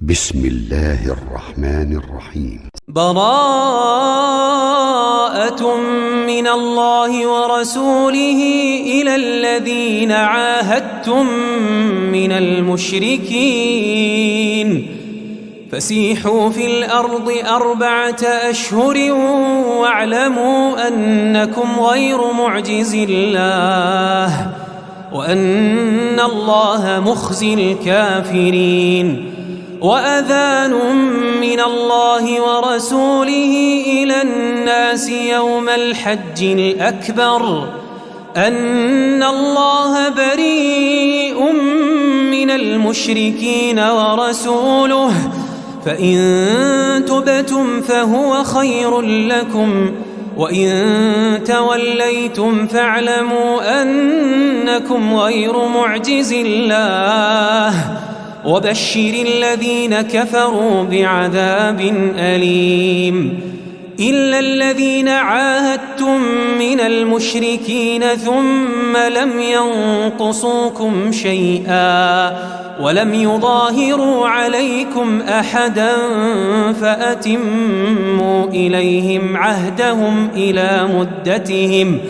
بسم الله الرحمن الرحيم. براءة من الله ورسوله إلى الذين عاهدتم من المشركين فسيحوا في الأرض 4 أشهر واعلموا أنكم غير معجز الله وأن الله مخزي الكافرين. وأذان من الله ورسوله إلى الناس يوم الحج الأكبر أن الله بريء من المشركين ورسوله فإن تبتم فهو خير لكم وإن توليتم فاعلموا أنكم غير معجز الله وبشر الذين كفروا بعذاب أليم. إلا الذين عاهدتم من المشركين ثم لم ينقصوكم شيئا ولم يظاهروا عليكم أحدا فأتموا إليهم عهدهم إلى مدتهم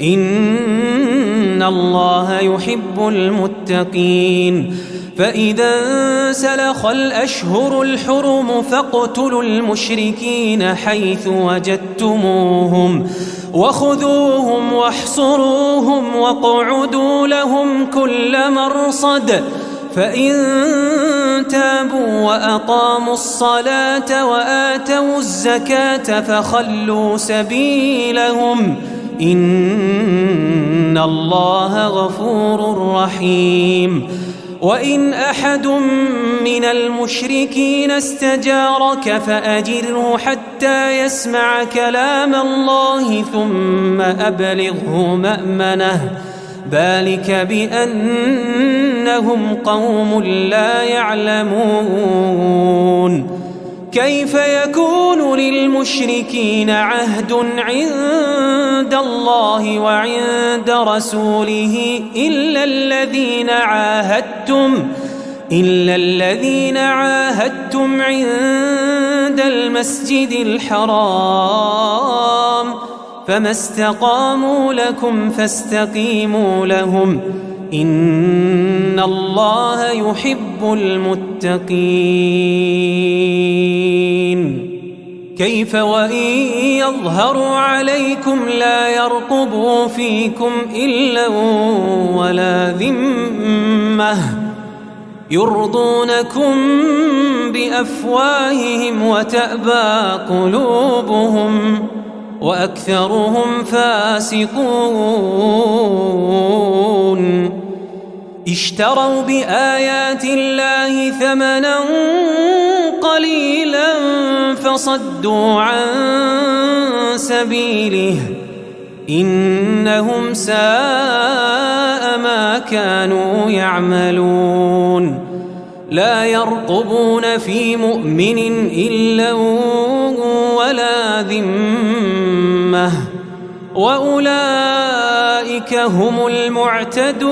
إن الله يحب المتقين. فإذا انسلخ الأشهر الحرم فاقتلوا المشركين حيث وجدتموهم وخذوهم واحصروهم واقعدوا لهم كل مرصد فإن تابوا وأقاموا الصلاة وآتوا الزكاة فخلوا سبيلهم إن الله غفور رحيم. وإن أحد من المشركين استجارك فأجره حتى يسمع كلام الله ثم أبلغه مأمنه ذلك بأنهم قوم لا يعلمون. كيف يكون للمشركين عهد عند الله وعند رسوله إلا الذين عاهدتم عند المسجد الحرام فما استقاموا لكم فاستقيموا لهم إن الله يحب المتقين. كيف وإن يظهروا عليكم لا يرقبوا فيكم إلا ولا ذمة يرضونكم بأفواههم وتأبى قلوبهم وأكثرهم فاسقون. اشتروا بآيات الله ثمنا قليلا فصدوا عن سبيله إنهم ساء ما كانوا يعملون. لا يرقبون في مؤمن إلا ولا ذمة وأولئك هم المعتدون.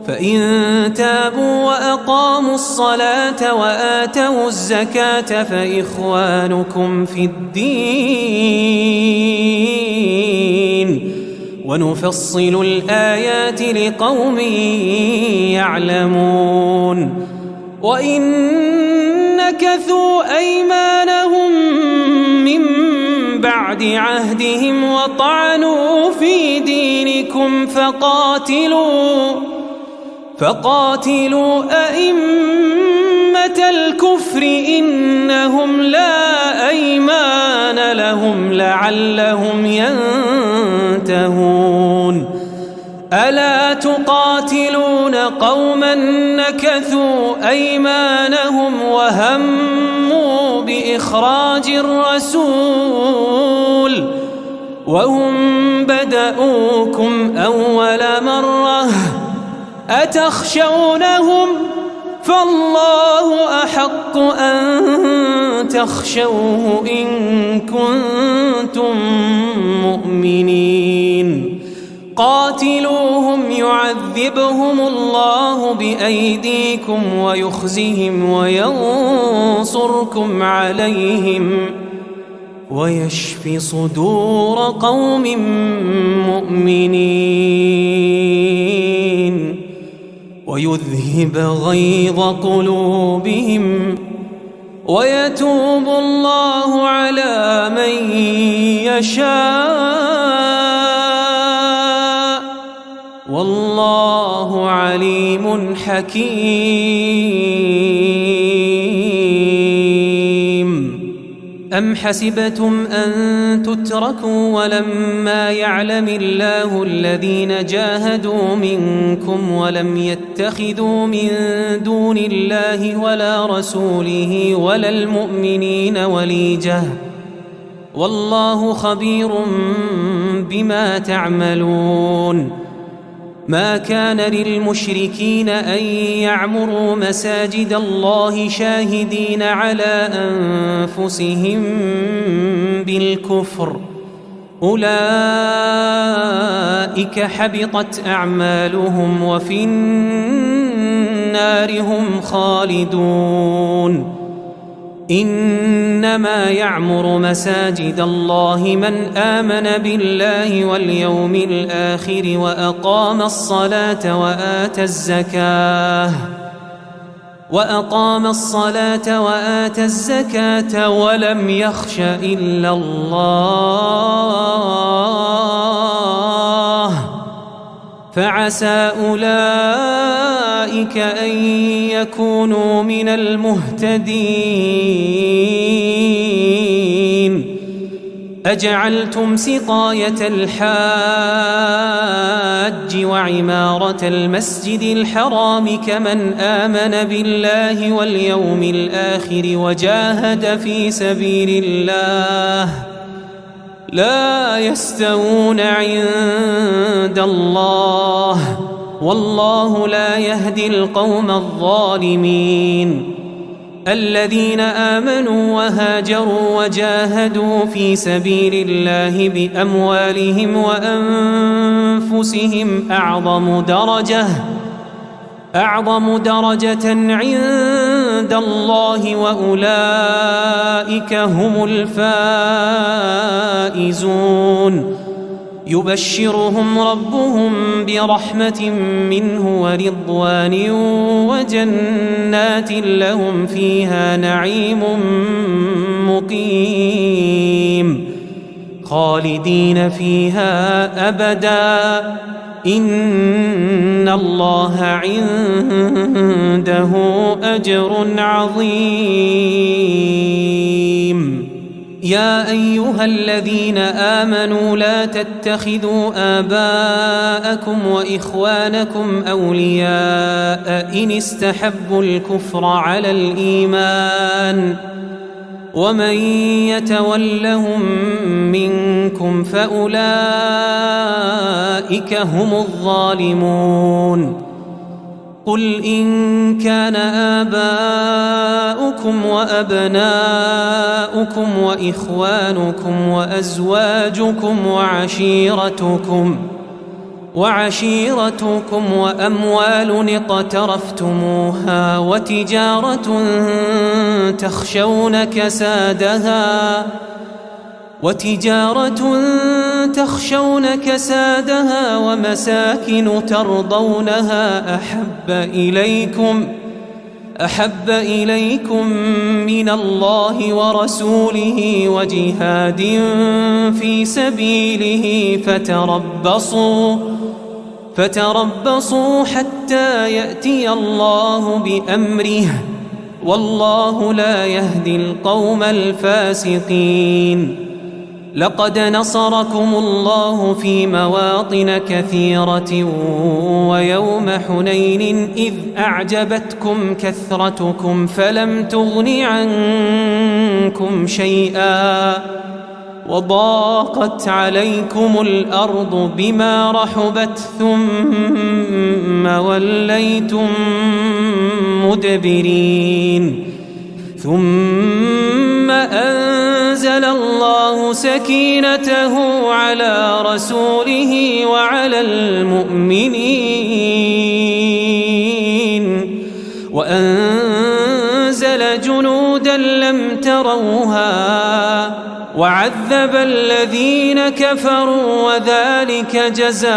فإن تابوا وأقاموا الصلاة وآتوا الزكاة فإخوانكم في الدين ونفصل الآيات لقوم يعلمون. وإن نكثوا أيمانهم من بعد عهدهم وطعنوا في دينكم فقاتلوا أئمة الكفر إنهم لا أيمان لهم لعلهم ينتهون. ألا تقاتلون قوما نكثوا أيمانهم وهموا بإخراج الرسول وهم بدؤوكم أول مرة أتخشونهم فالله أحق أن تخشوه إن كنتم مؤمنين. قاتلوهم يعذبهم الله بأيديكم ويخزهم وينصركم عليهم ويشف صدور قوم مؤمنين ويذهب غيظ قلوبهم ويتوب الله على من يشاء والله عليم حكيم. أم حسبتم أن تتركوا ولما يعلم الله الذين جاهدوا منكم ولم يتخذوا من دون الله ولا رسوله ولا المؤمنين وليجة والله خبير بما تعملون. ما كان للمشركين أن يعمروا مساجد الله شاهدين على أنفسهم بالكفر أولئك حبطت أعمالهم وفي النار هم خالدون. إنما يعمر مساجد الله من آمن بالله واليوم الآخر وأقام الصلاة وآتى الزكاة ولم يخش إلا الله فعسى أولئك أن يكونوا من المهتدين. أجعلتم سقاية الحاج وعمارة المسجد الحرام كمن آمن بالله واليوم الآخر وجاهد في سبيل الله لا يستوون عند الله والله لا يهدي القوم الظالمين. الذين آمنوا وهاجروا وجاهدوا في سبيل الله بأموالهم وأنفسهم أعظم درجة عند الله وأولئك هم الفائزون. يبشرهم ربهم برحمة منه ورضوان وجنات لهم فيها نعيم مقيم خالدين فيها أبدا إن الله عنده أجر عظيم. يا أيها الذين آمنوا لا تتخذوا آباءكم وإخوانكم أولياء إن استحبوا الكفر على الإيمان ومن يتولهم منكم فأولئك هم الظالمون. قل إن كان آباؤكم وأبناؤكم وإخوانكم وأزواجكم وعشيرتكم وأموال اقترفتموها وتجارة تخشون كسادها ومساكن ترضونها أحب إليكم من الله ورسوله وجهاد في سبيله فتربصوا حتى يأتي الله بأمره والله لا يهدي القوم الفاسقين. لقد نصركم الله في مواطن كثيرة ويوم حنين إذ أعجبتكم كثرتكم فلم تغن عنكم شيئا وضاقت عليكم الأرض بما رحبت ثم وليتم مدبرين. ثم أنزل الله سكينته على رسوله وعلى المؤمنين وأنزل جنودا لم تروها وعذب الذين كفروا وذلك جزاء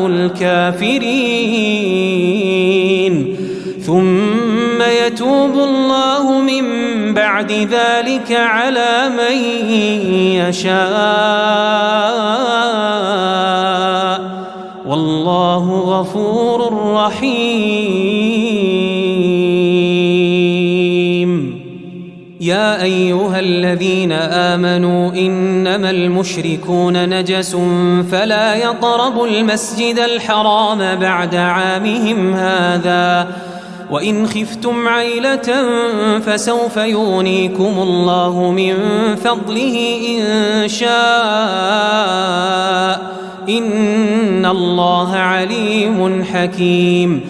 الكافرين ثم يتوب الله من بعد ذلك على من يشاء والله غفور رحيم. يا أيها الذين آمنوا إنما المشركون نجس فلا يقربوا المسجد الحرام بعد عامهم هذا وإن خفتم عيلة فسوف يغنيكم الله من فضله إن شاء إن الله عليم حكيم.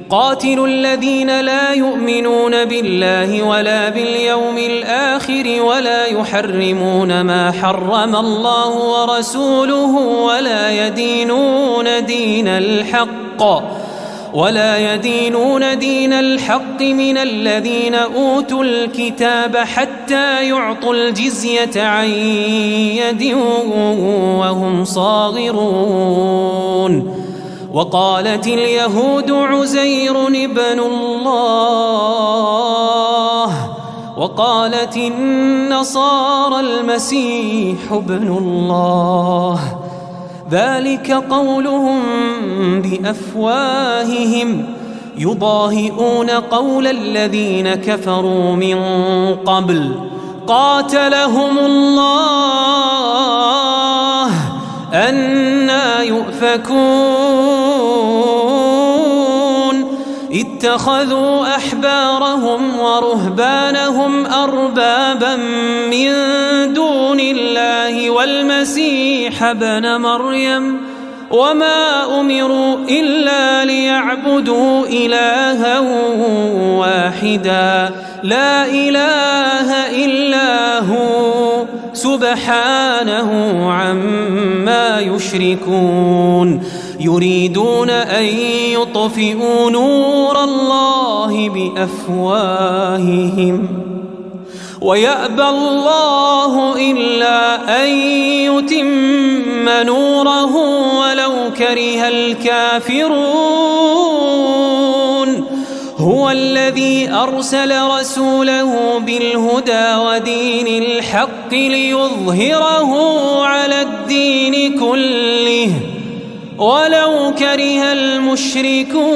قاتلوا الذين لا يؤمنون بالله ولا باليوم الآخر ولا يحرمون ما حرم الله ورسوله ولا يدينون دين الحق من الذين أوتوا الكتاب حتى يعطوا الجزية عن يد وهم صاغرون. وقالت اليهود عزير ابن الله وقالت النصارى المسيح ابن الله ذلك قولهم بأفواههم يضاهئون قول الذين كفروا من قبل قاتلهم الله أنى يؤفكون. اتخذوا أحبارهم ورهبانهم أربابا من دون الله والمسيح ابن مريم وما أمروا إلا ليعبدوا إلها واحدا لا إله إلا هو سبحانه عما يشركون. يريدون أن يطفئوا نور الله بأفواههم ويأبى الله إلا أن يتم نوره ولو كره الكافرون. هو الذي أرسل رسوله بالهدى ودين الحق ليظهره على الدين كله ولو كره المشركون.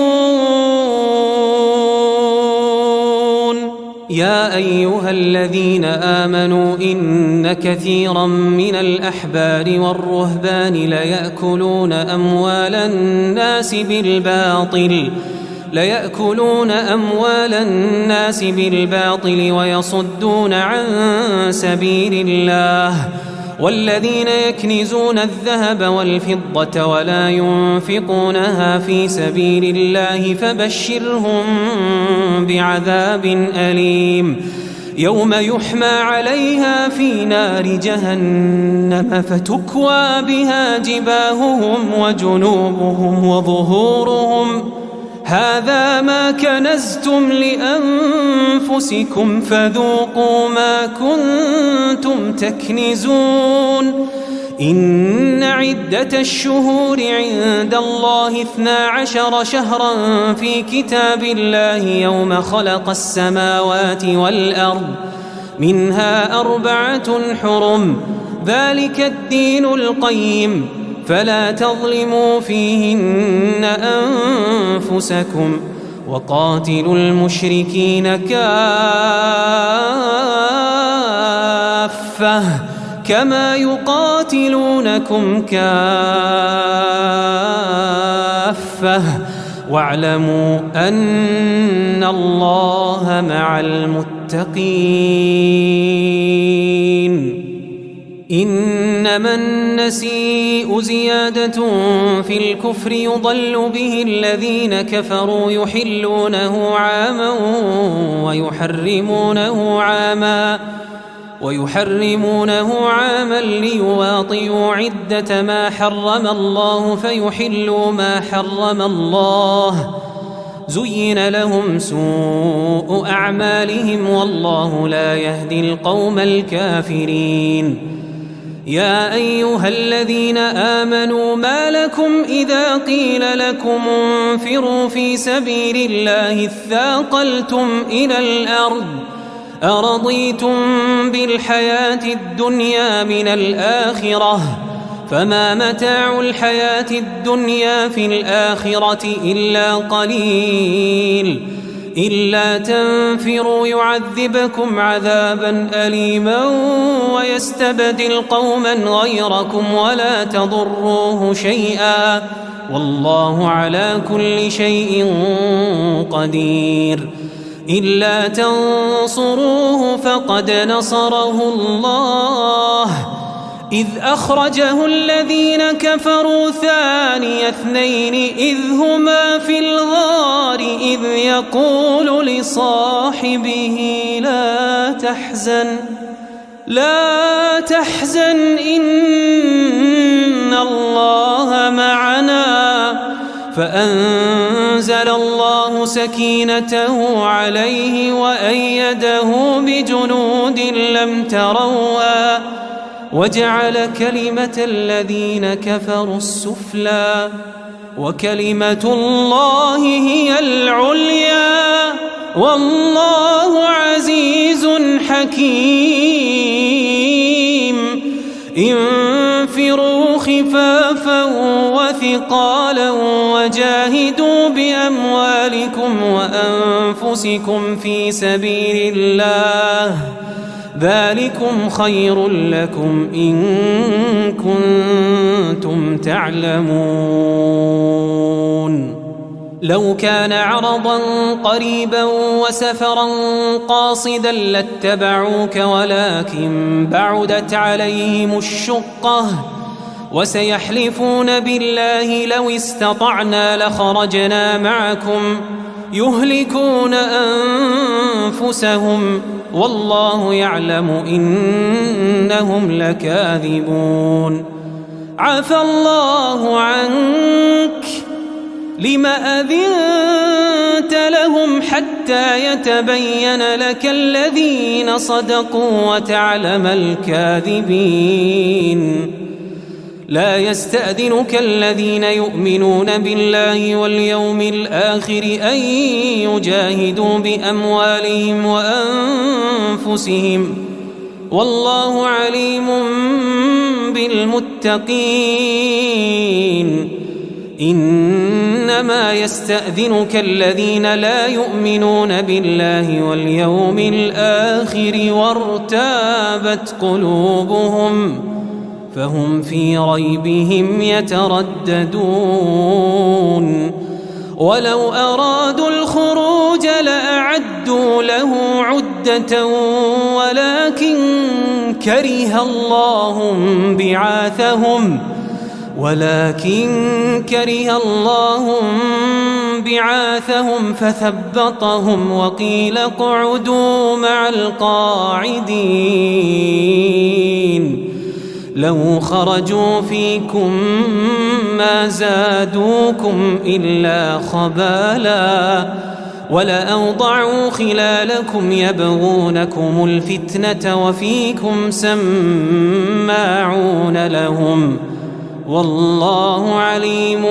يا أيها الذين آمنوا إن كثيرا من الأحبار والرهبان ليأكلون أموال الناس بالباطل ويصدون عن سبيل الله والذين يكنزون الذهب والفضة ولا ينفقونها في سبيل الله فبشرهم بعذاب أليم يوم يحمى عليها في نار جهنم فتكوى بها جباههم وجنوبهم وظهورهم هذا ما كنزتم لأنفسكم فذوقوا ما كنتم تكنزون. إن عدة الشهور عند الله 12 شهرا في كتاب الله يوم خلق السماوات والأرض منها 4 حرم ذلك الدين القيم فلا تظلموا فيهن أنفسكم وقاتلوا المشركين كافة كما يقاتلونكم كافة واعلموا أن الله مع المتقين. إنما النسيء زيادة في الكفر يضل به الذين كفروا يحلونه عاما ويحرمونه عاما ويحرمونه عاما ليواطئوا عدة ما حرم الله فيحلوا ما حرم الله. زين لهم سوء أعمالهم والله لا يهدي القوم الكافرين. يا أيها الذين آمنوا ما لكم إذا قيل لكم انفروا في سبيل الله اثاقلتم إلى الأرض أرضيتم بالحياة الدنيا من الآخرة فما متاع الحياة الدنيا في الآخرة إلا قليل. إلا تنفروا يعذبكم عذابا أليما ويستبدل قوما غيركم ولا تضروه شيئا والله على كل شيء قدير. إلا تنصروه فقد نصره الله إذ أخرجه الذين كفروا ثاني اثنين إذ هما في الغار إذ يقول لصاحبه لا تحزن إن الله معنا فأنزل الله سكينته عليه وأيده بجنود لم تروها وجعل كلمة الذين كفروا السفلى وكلمة الله هي العليا والله عزيز حكيم. انفروا خفافا وثقالا وجاهدوا بأموالكم وأنفسكم في سبيل الله ذلكم خير لكم إن كنتم تعلمون. لو كان عرضا قريبا وسفرا قاصدا لاتبعوك ولكن بعدت عليهم الشقة وسيحلفون بالله لو استطعنا لخرجنا معكم يهلكون أنفسهم والله يعلم إنهم لكاذبون. عفى الله عنك لم أذنت لهم حتى يتبين لك الذين صدقوا وتعلم الكاذبين. لا يستأذنك الذين يؤمنون بالله واليوم الآخر أن يجاهدوا بأموالهم وأنفسهم والله عليم بالمتقين. إنما يستأذنك الذين لا يؤمنون بالله واليوم الآخر وارتابت قلوبهم فهم في ريبهم يترددون. ولو أرادوا الخروج لأعدوا له عدة ولكن كره الله بعاثهم فثبطهم وقيل اقعدوا مع القاعدين. لو خرجوا فيكم ما زادوكم إلا خبالا ولأوضعوا خلالكم يبغونكم الفتنة وفيكم سماعون لهم والله عليم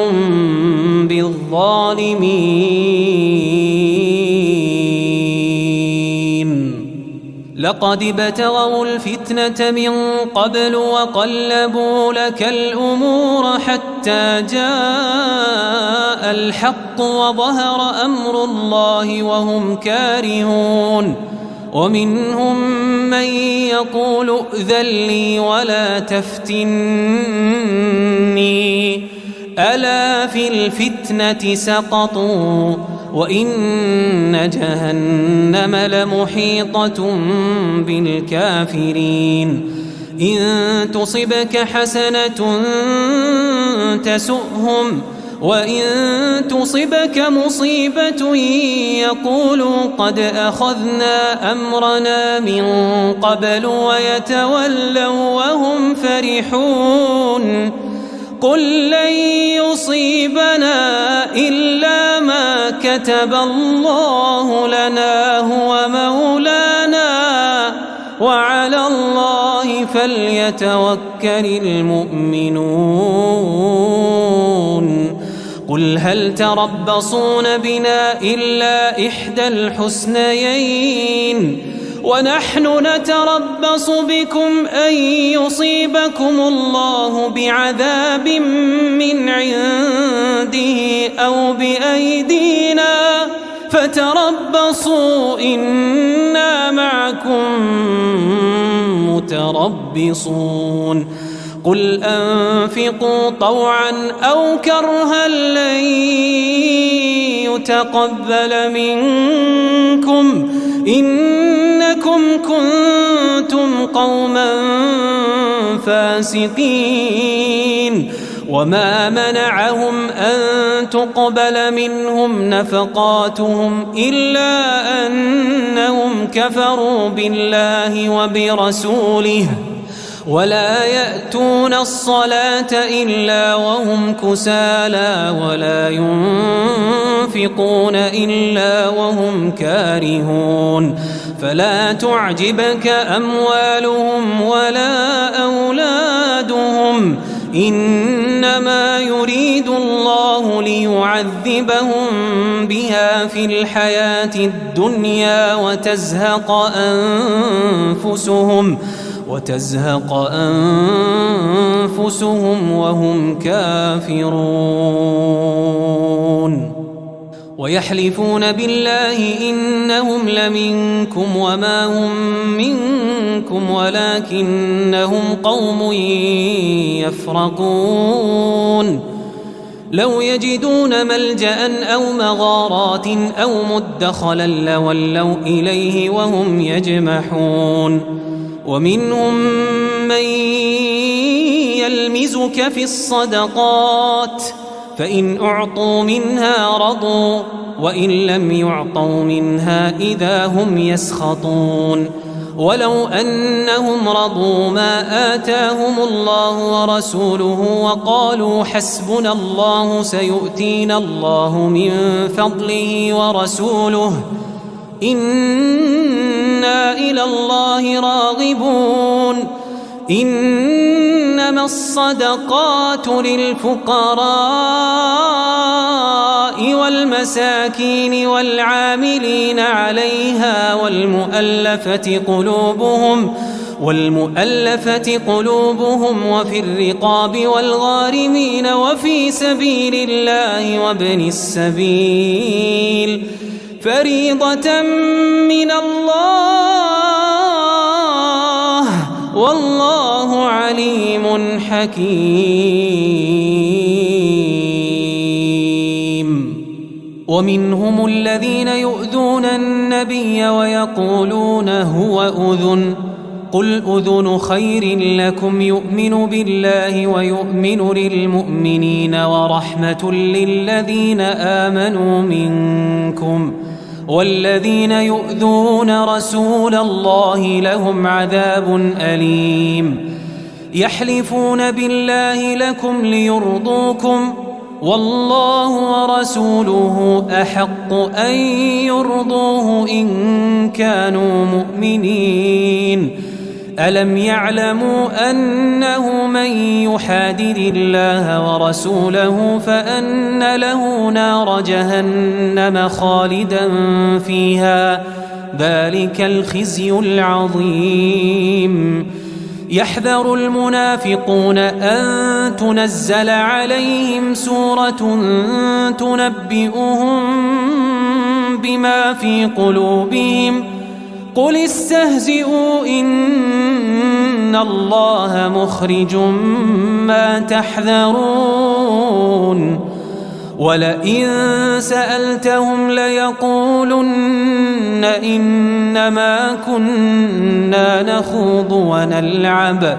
بالظالمين. لقد ابتغوا الفتنة من قبل وقلبوا لك الأمور حتى جاء الحق وظهر أمر الله وهم كارهون. ومنهم من يقول ائذن لي ولا تفتني ألا في الفتنة سقطوا وإن جهنم لمحيطة بالكافرين. إن تصبك حسنة تسؤهم وإن تصبك مصيبة يقولوا قد أخذنا أمرنا من قبل ويتولوا وهم فرحون قل لن يصيبنا إلا ما كتب الله لنا هو مولانا وعلى الله فليتوكل المؤمنون قل هل تربصون بنا إلا إحدى الحسنيين ونحن نتربص بكم أن يصيبكم الله بعذاب من عنده أو بأيدينا فتربصوا إنا معكم متربصون قل أنفقوا طوعا أو كرها لن يتقبل منكم إنكم كنتم قوما فاسقين وما منعهم أن تقبل منهم نفقاتهم إلا أنهم كفروا بالله وبرسوله ولا يأتون الصلاة إلا وهم كسالى ولا ينفقون إلا وهم كارهون فلا تعجبك أموالهم ولا أولادهم إنما يريد الله ليعذبهم بها في الحياة الدنيا وتزهق أنفسهم وهم كافرون ويحلفون بالله إنهم لمنكم وما هم منكم ولكنهم قوم يفرقون لو يجدون ملجأ أو مغارات أو مدخلا لولوا إليه وهم يجمحون ومنهم من يلمزك في الصدقات فإن أعطوا منها رضوا وإن لم يعطوا منها إذا هم يسخطون ولو أنهم رضوا ما آتاهم الله ورسوله وقالوا حسبنا الله سيؤتينا الله من فضله ورسوله إنا إلى الله راغبون إنما الصدقات للفقراء والمساكين والعاملين عليها والمؤلفة قلوبهم وفي الرقاب والغارمين وفي سبيل الله وابن السبيل فريضة من الله والله عليم حكيم ومنهم الذين يؤذون النبي ويقولون هو أذن قل أذن خير لكم يؤمن بالله ويؤمن للمؤمنين ورحمة للذين آمنوا منكم والذين يؤذون رسول الله لهم عذاب أليم يحلفون بالله لكم ليرضوكم والله ورسوله أحق أن يرضوه إن كانوا مؤمنين ألم يعلموا أنه من يحادد الله ورسوله فأن له نار جهنم خالدا فيها ذلك الخزي العظيم يحذر المنافقون أن تنزل عليهم سورة تنبئهم بما في قلوبهم قل استهزئوا إن الله مخرج ما تحذرون ولئن سألتهم ليقولن إنما كنا نخوض ونلعب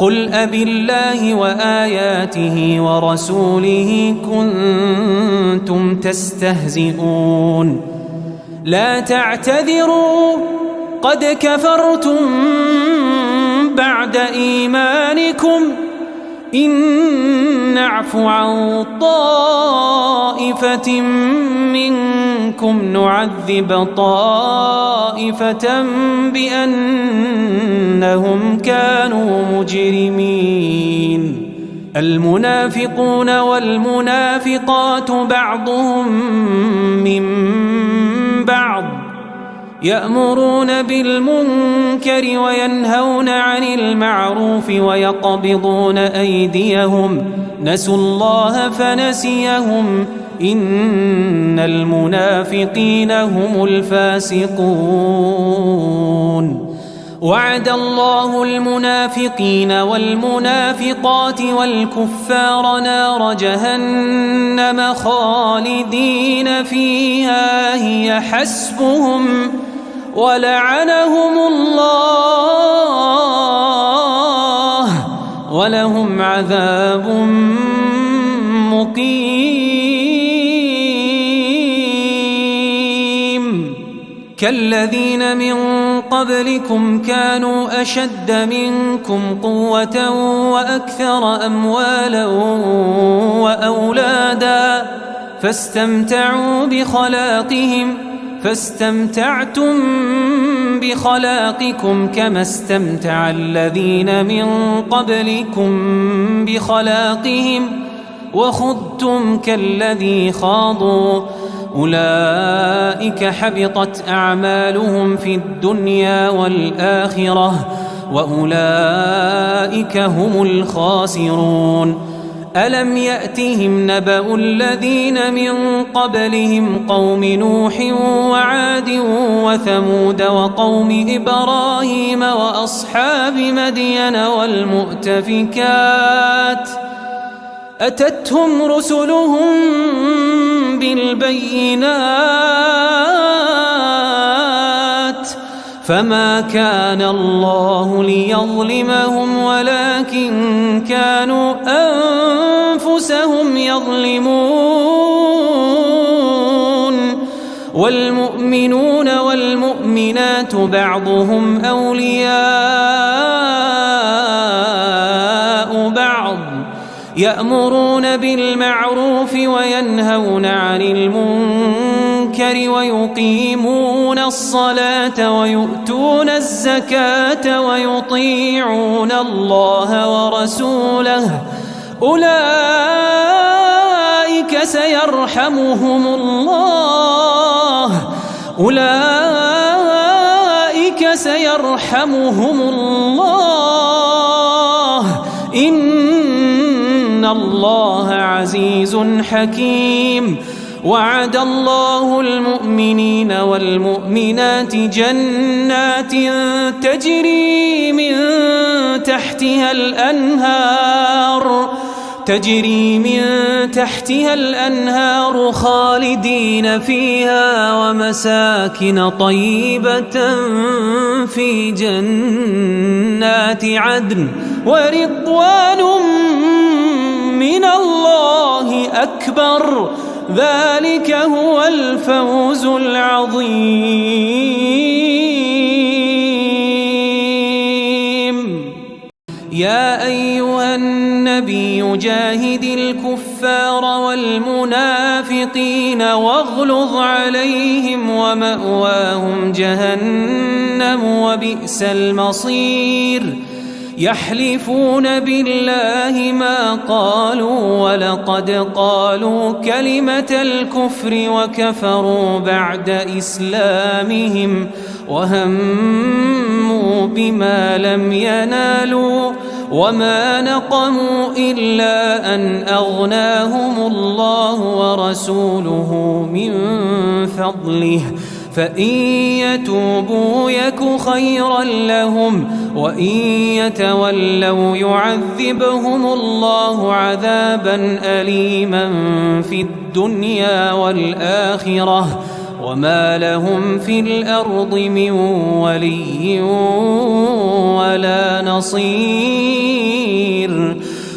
قل أبالله وآياته ورسوله كنتم تستهزئون لا تعتذروا قد كفرتم بعد إيمانكم إن نعف عن طائفة منكم نعذب طائفة بأنهم كانوا مجرمين المنافقون والمنافقات بعضهم من بعض يأمرون بالمنكر وينهون عن المعروف ويقبضون أيديهم نسوا الله فنسيهم إن المنافقين هم الفاسقون وعد الله المنافقين والمنافقات والكفار نار جهنم خالدين فيها هي حسبهم ولعنهم الله ولهم عذاب مقيم كالذين من قبلكم كانوا أشد منكم قوة وأكثر أموالا وأولادا فاستمتعتم بخلاقكم كما استمتع الذين من قبلكم بخلاقهم وخضتم كالذي خاضوا أولئك حبطت أعمالهم في الدنيا والآخرة وأولئك هم الخاسرون ألم يأتهم نبأ الذين من قبلهم قوم نوح وعاد وثمود وقوم إبراهيم وأصحاب مدين والمؤتفكات أتتهم رسلهم بالبينات فما كان الله ليظلمهم ولكن كانوا أنفسهم يظلمون والمؤمنون والمؤمنات بعضهم أولياء بعض يأمرون بالمعروف وينهون عن المنكر ويقيمون الصلاة ويؤتون الزكاة ويطيعون الله ورسوله أولئك سيرحمهم الله إن الله عزيز حكيم وعد الله المؤمنين والمؤمنات جنات تجري من تحتها الأنهار خالدين فيها ومساكن طيبة في جنات عدن ورضوان من الله أكبر ذلك هو الفوز العظيم يا أيها النبي جاهد الكفار والمنافقين واغلظ عليهم ومأواهم جهنم وبئس المصير يحلفون بالله ما قالوا ولقد قالوا كلمة الكفر وكفروا بعد إسلامهم وهموا بما لم ينالوا وما نقموا إلا أن أغناهم الله ورسوله من فضله فإن يتوبوا يك خيرا لهم وإن يتولوا يعذبهم الله عذابا أليما في الدنيا والآخرة وما لهم في الأرض من ولي ولا نصير.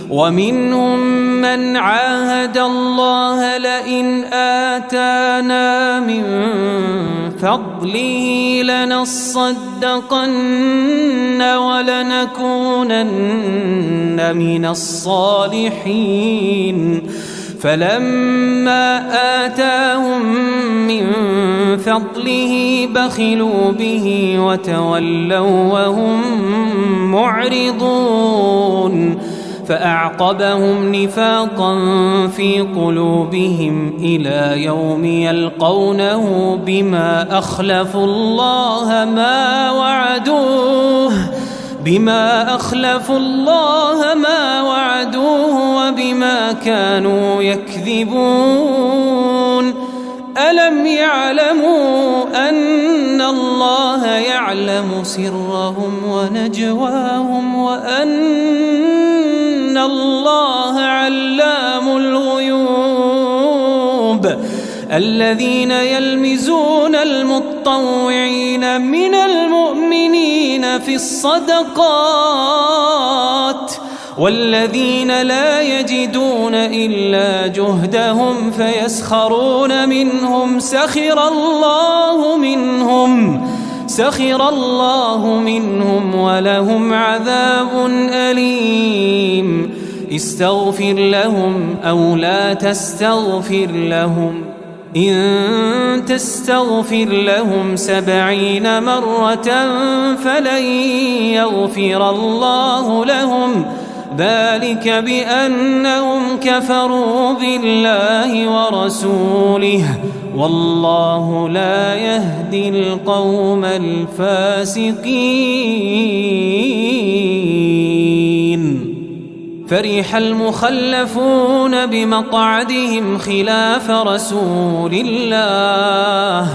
ومنهم من عاهد الله لئن آتانا من فضله لنصدقن ولنكونن من الصالحين. فلما آتاهم من فضله بخلوا به وتولوا وهم معرضون. فأعقبهم نفاقا في قلوبهم إلى يوم يلقونه بما أخلفوا الله ما وعدوه وبما كانوا يكذبون. ألم يعلموا أن الله يعلم سرهم ونجواهم وأن الله علام الغيوب. الذين يلمزون المطوعين من المؤمنين في الصدقات والذين لا يجدون إلا جهدهم فيسخرون منهم سخر الله منهم ولهم عذاب أليم. استغفر لهم أو لا تستغفر لهم إن تستغفر لهم 70 مرة فلن يغفر الله لهم ذلك بأنهم كفروا بالله ورسوله والله لا يهدي القوم الفاسقين. فرح المخلفون بمقعدهم خلاف رسول الله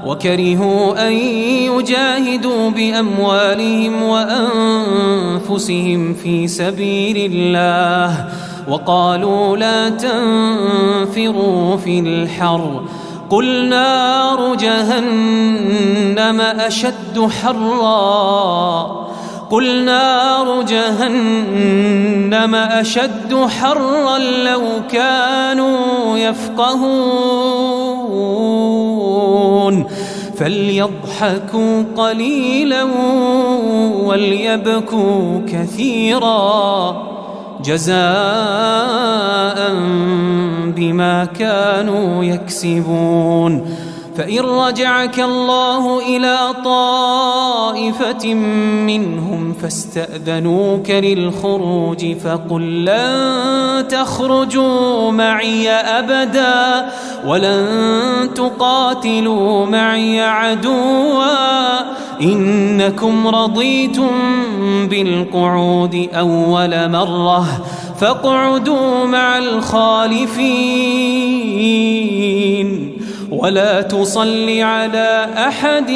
وكرهوا أن يجاهدوا بأموالهم وأنفسهم في سبيل الله وقالوا لا تنفروا في الحر قل نار جهنم أشد حرا لو كانوا يفقهون. فليضحكوا قليلا وليبكوا كثيرا جزاء بما كانوا يكسبون. فإن رجعك الله إلى طائفة منهم فاستأذنوك للخروج فقل لن تخرجوا معي أبدا ولن تقاتلوا معي عدوا إنكم رضيتم بالقعود أول مرة فاقعدوا مع الخالفين ولا تصل على أحد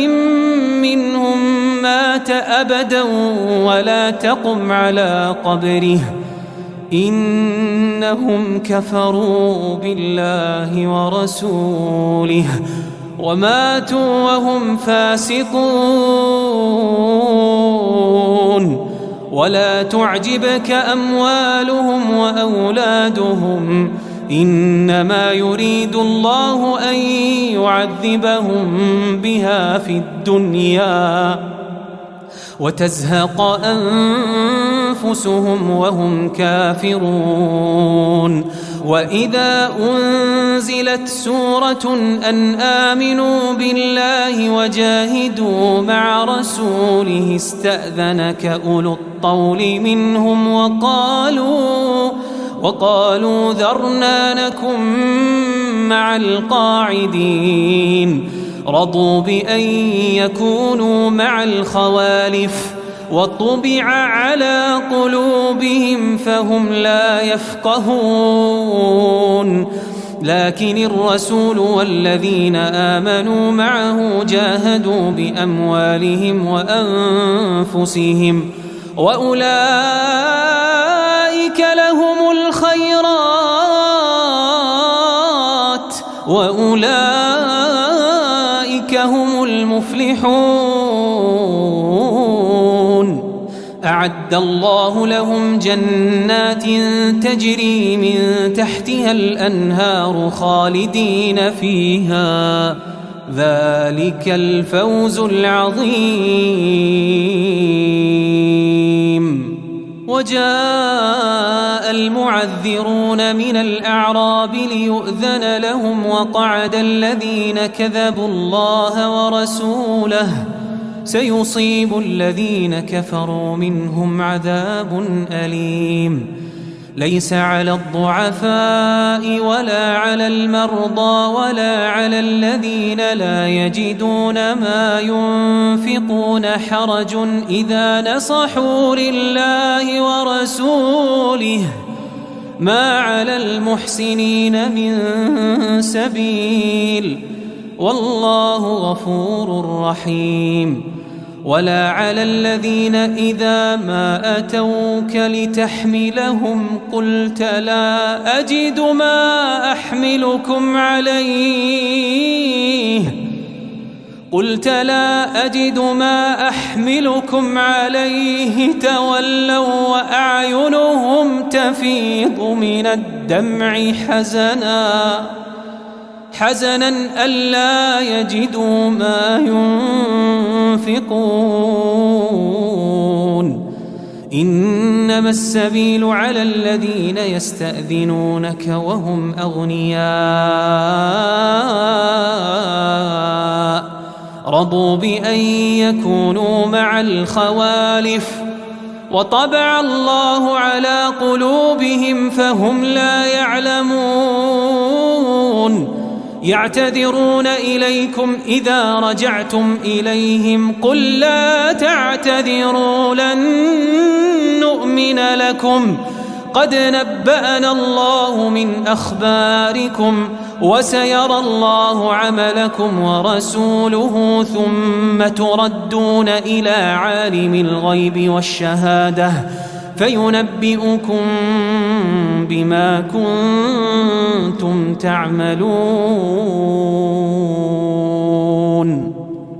منهم مات أبدا ولا تقم على قبره إنهم كفروا بالله ورسوله وماتوا وهم فاسقون. ولا تعجبك أموالهم وأولادهم إنما يريد الله أن يعذبهم بها في الدنيا وتزهق أنفسهم وهم كافرون. وإذا أنزلت سورة أن آمنوا بالله وجاهدوا مع رسوله استأذنك أولو الطول منهم وقالوا ذرنا نكن مع القاعدين. رضوا بأن يكونوا مع الخوالف وطبع على قلوبهم فهم لا يفقهون. لكن الرسول والذين آمنوا معه جاهدوا بأموالهم وأنفسهم وأولئك لهم الخيرات وأولئك هم المفلحون أعد الله لهم جنات تجري من تحتها الأنهار خالدين فيها ذلك الفوز العظيم. وجاء المعذرون من الأعراب ليؤذن لهم وقعد الذين كذبوا الله ورسوله سيصيب الذين كفروا منهم عذاب أليم. ليس على الضعفاء ولا على المرضى ولا على الذين لا يجدون ما ينفقون حرج إذا نصحوا لله ورسوله ما على المحسنين من سبيل والله غفور رحيم. ولا على الذين إذا ما أتوك لتحملهم قلت لا أجد ما أحملكم عليه تولوا وأعينهم تفيض من الدمع حزنا ألا يجدوا ما ينفقون. إنما السبيل على الذين يستأذنونك وهم أغنياء رضوا بأن يكونوا مع الخوالف وطبع الله على قلوبهم فهم لا يعلمون. يعتذرون إليكم إذا رجعتم إليهم قل لا تعتذروا لن نؤمن لكم قد نبأنا الله من أخباركم وسيرى الله عملكم ورسوله ثم تردون إلى عالم الغيب والشهادة فينبئكم بما كنتم تعملون.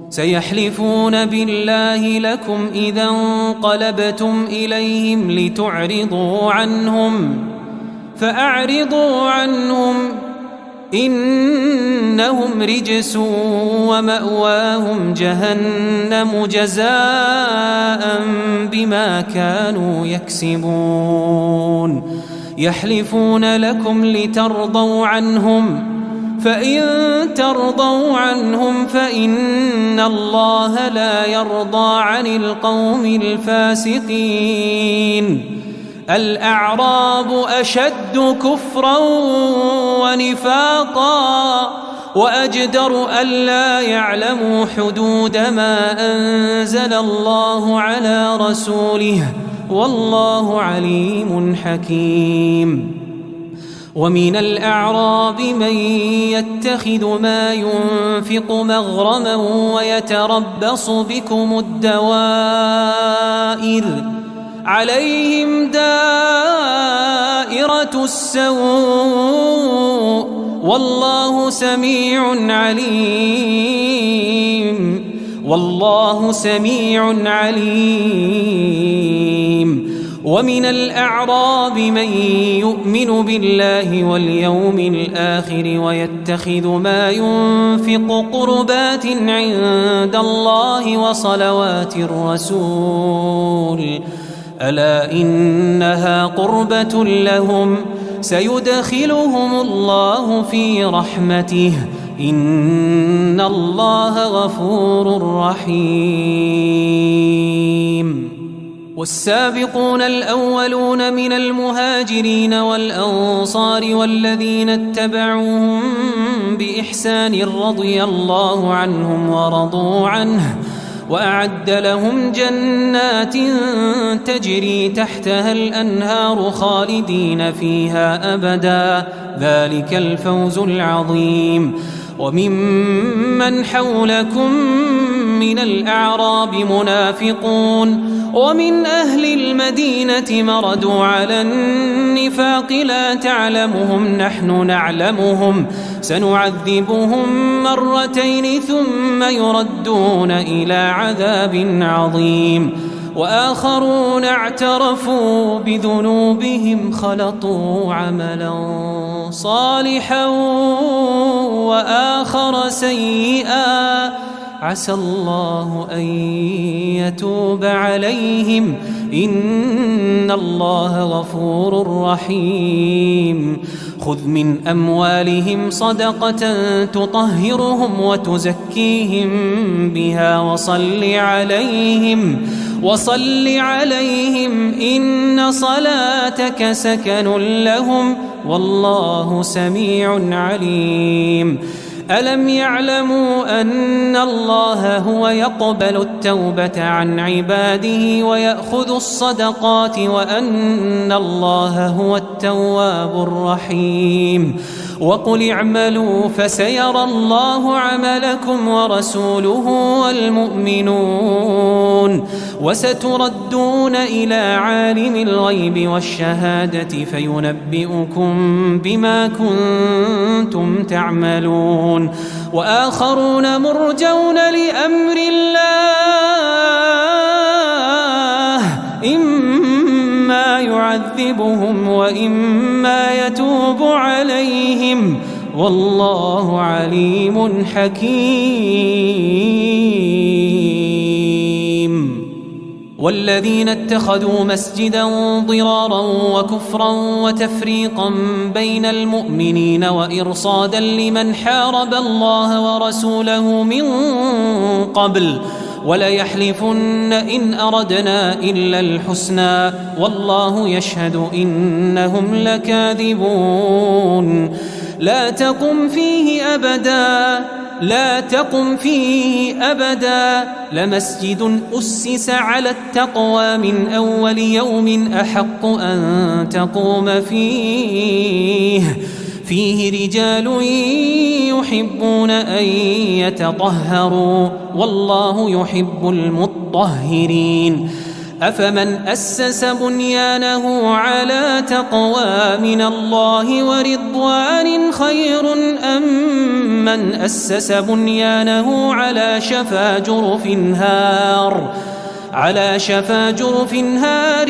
سيحلفون بالله لكم إذا انقلبتم إليهم لتعرضوا عنهم فأعرضوا عنهم إنهم رجس ومأواهم جهنم جزاء بما كانوا يكسبون. يحلفون لكم لترضوا عنهم فإن ترضوا عنهم فإن الله لا يرضى عن القوم الفاسقين. الأعراب أشد كفرا ونفاقا وأجدر ألا يعلموا حدود ما أنزل الله على رسوله والله عليم حكيم. ومن الأعراب من يتخذ ما ينفق مغرما ويتربص بكم الدوائر عليهم دائرة السوء والله سميع عليم. ومن الأعراب من يؤمن بالله واليوم الآخر ويتخذ ما ينفق قربات عند الله وصلوات الرسول ألا إنها قربة لهم سيدخلهم الله في رحمته إن الله غفور رحيم. والسابقون الأولون من المهاجرين والأنصار والذين اتبعوهم بإحسان رضي الله عنهم ورضوا عنه وأعد لهم جنات تجري تحتها الأنهار خالدين فيها أبدا ذلك الفوز العظيم. وممن حولكم من الأعراب منافقون ومن أهل المدينة مردوا على النفاق لا تعلمهم نحن نعلمهم سنعذبهم مرتين ثم يردون إلى عذاب عظيم وآخرون اعترفوا بذنوبهم خلطوا عملا صالحا وآخر سيئا عسى الله أن يتوب عليهم إن الله غفور رحيم خذ من أموالهم صدقة تطهرهم وتزكيهم بها وصل عليهم إن صلاتك سكن لهم والله سميع عليم ألم يعلموا أن الله هو يقبل التوبة عن عباده ويأخذ الصدقات وأن الله هو التواب الرحيم وقل اعملوا فسيرى الله عملكم ورسوله والمؤمنون وستردون إلى عالم الغيب والشهادة فينبئكم بما كنتم تعملون وآخرون مرجون لأمر الله إما يعذبهم وإما يتوب عليهم والله عليم حكيم والذين اتخذوا مسجدا ضرارا وكفرا وتفريقا بين المؤمنين وإرصادا لمن حارب الله ورسوله من قبل وليحلفن إن أردنا إلا الحسنى والله يشهد إنهم لكاذبون لا تقم فيه أبدا لمسجد أسس على التقوى من أول يوم أحق أن تقوم فيه رجال يحبون أن يتطهروا والله يحب المطهرين أفمن أسس بنيانه على تقوى من الله ورضوان خير أم من أسس بنيانه على شفا جرف هار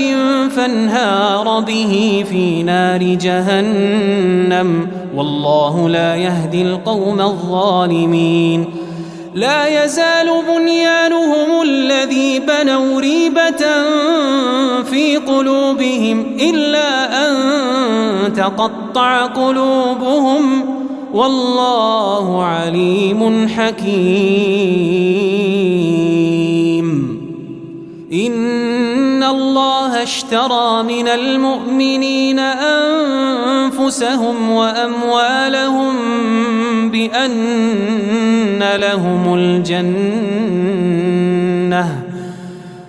فانهار به في نار جهنم والله لا يهدي القوم الظالمين لا يزال بنيانهم الذي بنوا ريبة في قلوبهم إلا أن تقطع قلوبهم والله عليم حكيم إن الله اشترى من المؤمنين أنفسهم وأموالهم بأن لهم الجنة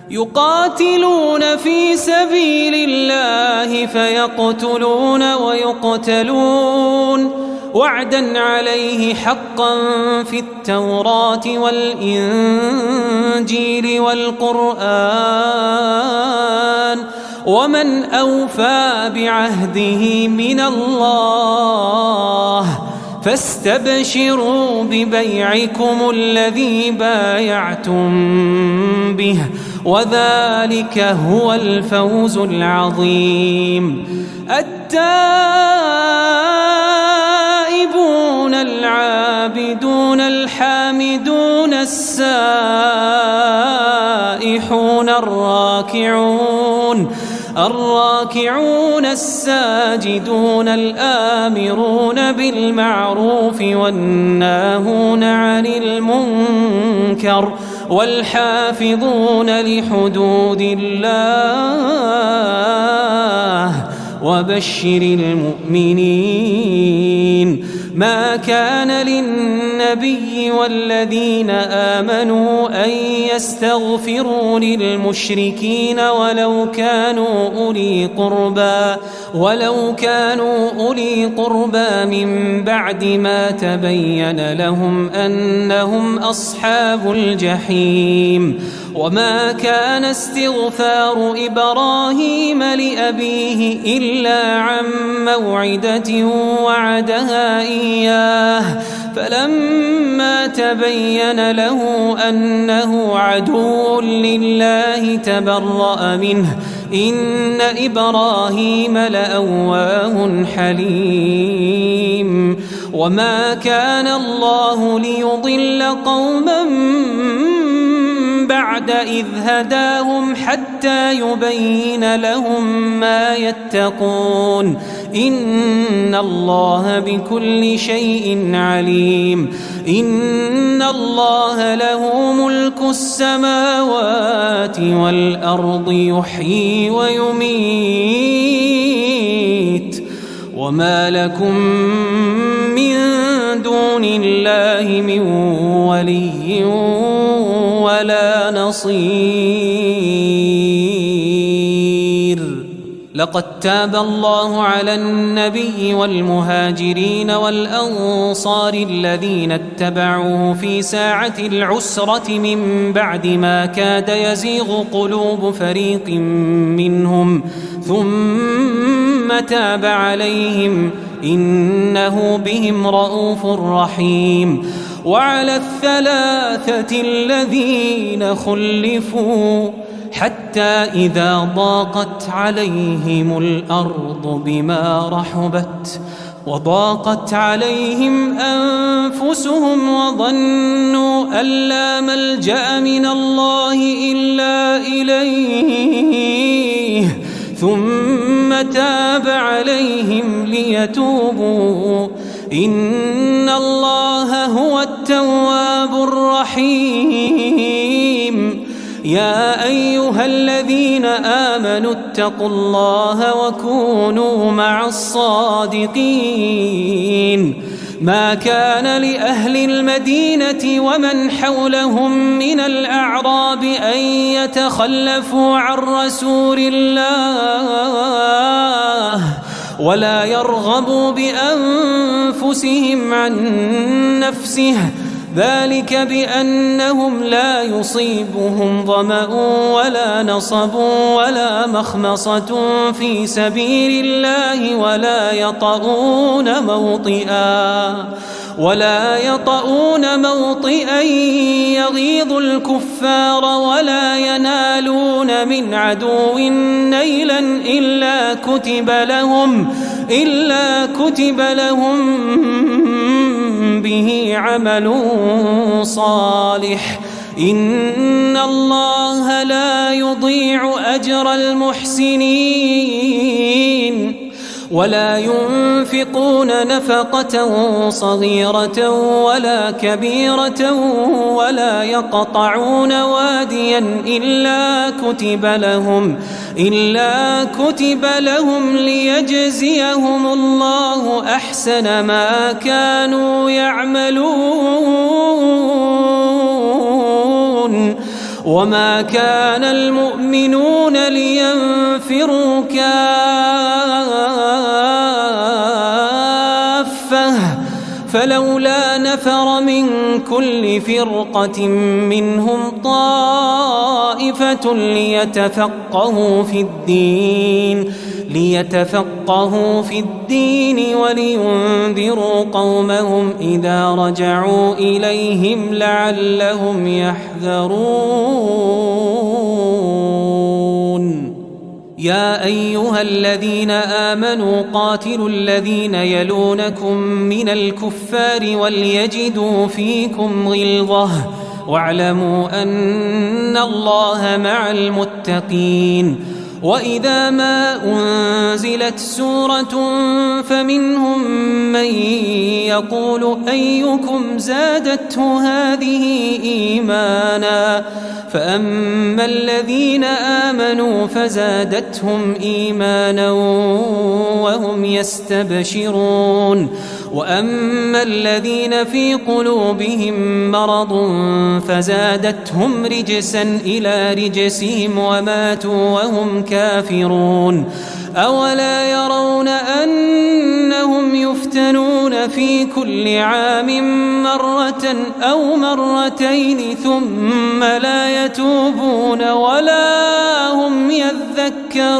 يقاتلون في سبيل الله فيقتلون ويقتلون وعدا عليه حقا في التوراة والإنجيل والقرآن ومن أوفى بعهده من الله فاستبشروا ببيعكم الذي بايعتم به وذلك هو الفوز العظيم التائبون العابدون الحامدون السائحون الراكعون الساجدون الآمرون بالمعروف والناهون عن المنكر والحافظون لحدود الله وبشر المؤمنين. ما كان للنبي والذين آمنوا أن يستغفروا للمشركين ولو كانوا أولي قربى من بعد ما تبين لهم أنهم أصحاب الجحيم. وما كان استغفار إبراهيم لأبيه إلا عن موعدة وعدها إياه فلما تبين له أنه عدو لله تبرأ منه إن إبراهيم لأواه حليم. وما كان الله ليضل قوما بعد إذ هداهم حتى يبين لهم ما يتقون إن الله بكل شيء عليم. إن الله له ملك السماوات والأرض يحيي ويميت وما لكم من دون الله من ولي ولا نصير. لقد تاب الله على النبي والمهاجرين والأنصار الذين اتبعوه في ساعة العسرة من بعد ما كاد يزيغ قلوب فريق منهم ثم تاب عليهم إنه بهم رؤوف رحيم. وعلى الثلاثة الذين خلفوا حتى إذا ضاقت عليهم الأرض بما رحبت وضاقت عليهم أنفسهم وظنوا أن لا ملجأ من الله إلا إليه ثم تاب عليهم ليتوبوا إن الله هو التواب الرحيم. يا أيها الذين آمنوا اتقوا الله وكونوا مع الصادقين. ما كان لأهل المدينة ومن حولهم من الأعراب أن يتخلفوا عن رسول الله ولا يرغبوا بأنفسهم عن نفسه ذلك بأنهم لا يصيبهم ظمأ ولا نصب ولا مخمصة في سبيل الله ولا يطؤون موطئا يغيظ الكفار ولا ينالون من عدو نيلا إلا كتب لهم به عمل صالح إن الله لا يضيع أجر المحسنين. ولا ينفقون نفقة صغيرة ولا كبيرة ولا يقطعون واديا إلا كتب لهم ليجزيهم الله أحسن ما كانوا يعملون. وما كان المؤمنون لينفروا كافة فلولا نفر من كل فرقة منهم طائفة ليتفقهوا في الدين ولينذروا قومهم إذا رجعوا إليهم لعلهم يحذرون. يا أيها الذين آمنوا قاتلوا الذين يلونكم من الكفار وليجدوا فيكم غلظة واعلموا أن الله مع المتقين. وإذا ما أنزلت سورة فمنهم من يقول أيكم زادته هذه إيمانا فأما الذين آمنوا فزادتهم إيمانا وهم يستبشرون وأما الذين في قلوبهم مرض فزادتهم رجسا إلى رجسهم وماتوا وهم كافرون أولا يرون أنهم يفتنون في كل عام مرة أو مرتين ثم لا يتوبون ولا هم يذكرون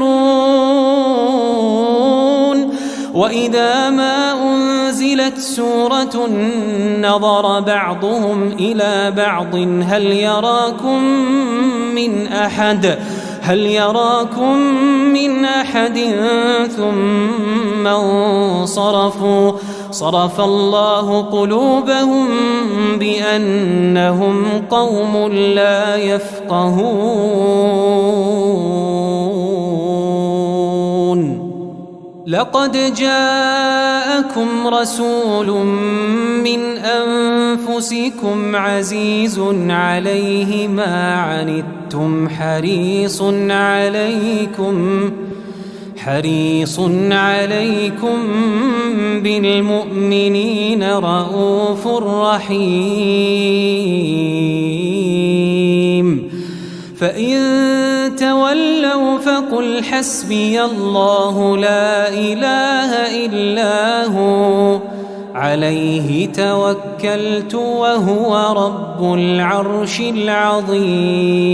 وإذا ما أنزلت سورة نظر بعضهم إلى بعض هل يراكم من أحد ثم انصرفوا صرف الله قلوبهم بأنهم قوم لا يفقهون لقد جاءكم رسول من أنفسكم عزيز عليه ما عنتم حريص عليكم بالمؤمنين رؤوف رحيم فإن تولوا فقل حسبي الله لا إله إلا هو عليه توكلت وهو رب العرش العظيم